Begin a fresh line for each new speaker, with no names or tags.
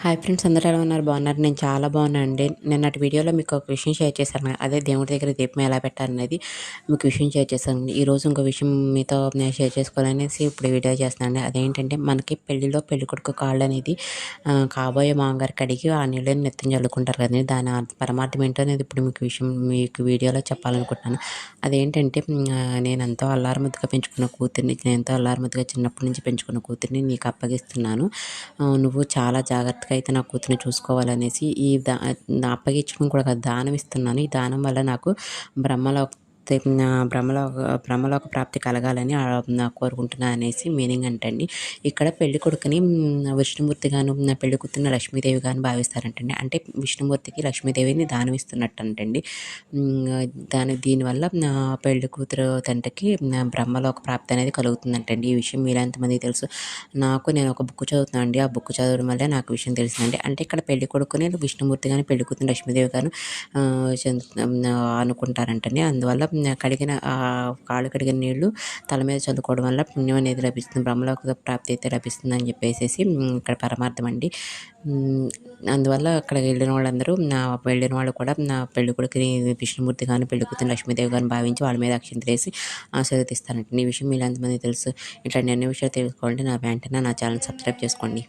Hi friends, అందరూ ఎలా ఉన్నారు? బాగున్నారు? నేను చాలా బాగున్నానండి. నిన్నటి వీడియోలో మీకు ఒక విషయం షేర్ చేశాను. అదే దేవుడి దగ్గర దీపం ఎలా పెట్టాలనేది మీకు విషయం షేర్ చేశాను. ఈరోజు ఇంకో విషయం మీతో నేను షేర్ చేసుకోవాలనేసి ఇప్పుడు వీడియో చేస్తున్నానండి. అదేంటంటే మనకి పెళ్లిలో పెళ్ళికొడుకు కాళ్ళు అనేది కాబోయే మామగారికి కడిగి ఆ నీళ్ళని నెత్తిన చల్లుకుంటారు కదండి. దాని పరమార్థం ఏంటో అనేది ఇప్పుడు మీకు వీడియోలో చెప్పాలనుకుంటున్నాను. అదేంటంటే నేను ఎంతో అల్లారముద్దుగా పెంచుకున్న కూతుర్ని, నేను ఎంతో అల్లారముద్దుగా చిన్నప్పటి నుంచి పెంచుకున్న కూతుర్ని నీకు అప్పగిస్తున్నాను. నువ్వు చాలా జాగ్రత్తగా అయితే నా కూతుర్ని చూసుకోవాలనేసి అప్పగించడం కూడా కాదు, దానం ఇస్తున్నాను. ఈ దానం వల్ల నాకు బ్రహ్మలో బ్రహ్మలోక ప్రాప్తి కలగాలని కోరుకుంటున్నాను అనేసి మీనింగ్ అంటండి. ఇక్కడ పెళ్లి కొడుకుని విష్ణుమూర్తి గాను, పెళ్లి కూతురుని లక్ష్మీదేవి గాను భావిస్తారంటండి. అంటే విష్ణుమూర్తికి లక్ష్మీదేవిని దానం ఇస్తున్నట్టు అంటండి. దీనివల్ల పెళ్లి కూతురు తండ్రికి బ్రహ్మలోక ప్రాప్తి అనేది కలుగుతుందంటండి. ఈ విషయం మీరు ఎంతమందికి తెలుసు? నేను ఒక బుక్ చదువుతున్నాను అండి. ఆ బుక్ చదవడం వల్లే నాకు విషయం తెలిసిందండి. అంటే ఇక్కడ పెళ్లి కొడుకుని విష్ణుమూర్తి గాని, పెళ్లి కూతురు లక్ష్మీదేవి గాను అనుకుంటారంటండి. అందువల్ల కాళ్ళు కడిగిన నీళ్లు తల మీద చల్లుకోవడం వల్ల పుణ్యం అనేది లభిస్తుంది, బ్రహ్మలోక ప్రాప్తి అయితే లభిస్తుందని చెప్పేసి ఇక్కడ పరమార్థం అండి. అందువల్ల అక్కడ వెళ్ళిన వాళ్ళు కూడా నా పెళ్లి కొడుకుని విష్ణుమూర్తి కానీ, పెళ్లి కూతురు లక్ష్మీదేవి గారిని భావించి వాళ్ళ మీద అక్షింతలు వేసి ఆశీర్వదిస్తారంట. ఈ విషయం మీరు ఎంతమంది తెలుసు? ఇట్లాంటి అన్ని విషయాలు తెలుసుకోవాలంటే నా వెంటనే నా ఛానల్ సబ్స్క్రైబ్ చేసుకోండి.